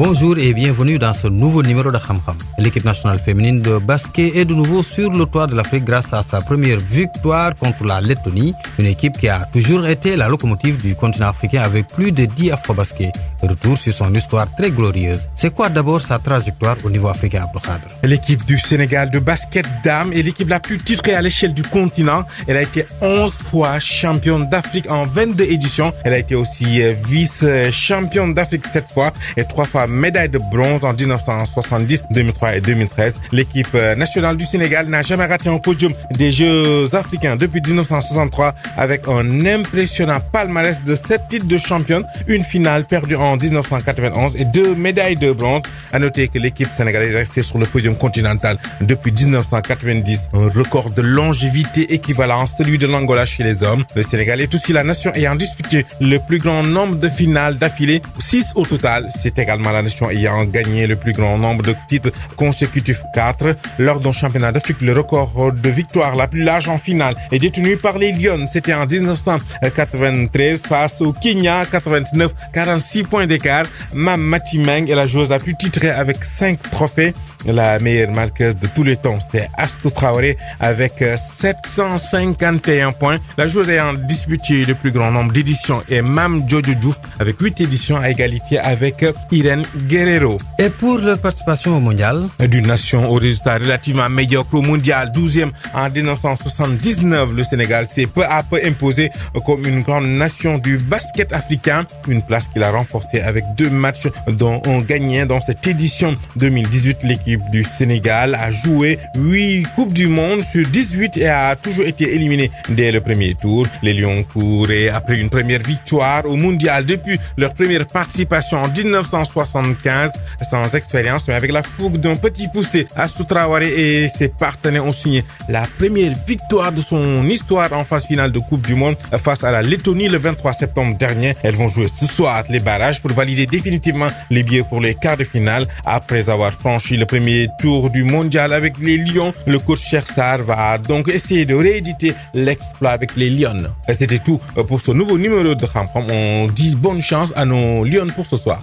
Bonjour et bienvenue dans ce nouveau numéro de Kham Kham. L'équipe nationale féminine de basket est de nouveau sur le toit de l'Afrique grâce à sa première victoire contre la Lettonie, une équipe qui a toujours été la locomotive du continent africain avec plus de 10 Afro-Basket. Retour sur son histoire très glorieuse. C'est quoi d'abord sa trajectoire au niveau africain, Abdou Khadr? L'équipe du Sénégal de basket dames est l'équipe la plus titrée à l'échelle du continent. Elle a été 11 fois championne d'Afrique en 22 éditions. Elle a été aussi vice-championne d'Afrique 7 fois et 3 fois médaille de bronze en 1970, 2003 et 2013. L'équipe nationale du Sénégal n'a jamais raté un podium des Jeux africains depuis 1963 avec un impressionnant palmarès de 7 titres de championne, une finale perdue en 1991 et 2 médailles de bronze. À noter que l'équipe sénégalaise est restée sur le podium continental depuis 1990, un record de longévité équivalent à celui de l'Angola chez les hommes. Le Sénégal est aussi la nation ayant disputé le plus grand nombre de finales d'affilée, 6 au total. C'est également la nation ayant gagné le plus grand nombre de titres consécutifs, 4. Lors d'un championnat d'Afrique, le record de victoire la plus large en finale est détenu par les Lions. C'était en 1993 face au Kenya, 89, 46 points d'écart. Mam Matimeng est la joueuse la plus titrée avec 5 trophées. La meilleure marqueuse de tous les temps, c'est Astou Traoré avec 751 points. La joueuse ayant disputé le plus grand nombre d'éditions est Mam Jojo Diouf avec 8 éditions à égalité avec Irène Guerrero. Et pour leur participation au mondial? D'une nation au résultat relativement médiocre au mondial, 12e en 1979, le Sénégal s'est peu à peu imposé comme une grande nation du basket africain. Une place qu'il a renforcée avec 2 matchs dont on gagnait dans cette édition 2018. L'équipe du Sénégal a joué 8 Coupes du Monde sur 18 et a toujours été éliminé dès le premier tour. Les Lions couraient après une première victoire au mondial depuis leur première participation en 1975, sans expérience, mais avec la fougue d'un petit poussé. Astou Traoré et ses partenaires ont signé la première victoire de son histoire en phase finale de Coupe du Monde face à la Lettonie le 23 septembre dernier. Elles vont jouer ce soir les barrages pour valider définitivement les billets pour les quarts de finale. Après avoir franchi le premier tour du mondial avec les Lions, le coach Cheikh Sarr va donc essayer de rééditer l'exploit avec les Lions. C'était tout pour ce nouveau numéro de Kham Kham. On dit bonne chance à nos Lions pour ce soir.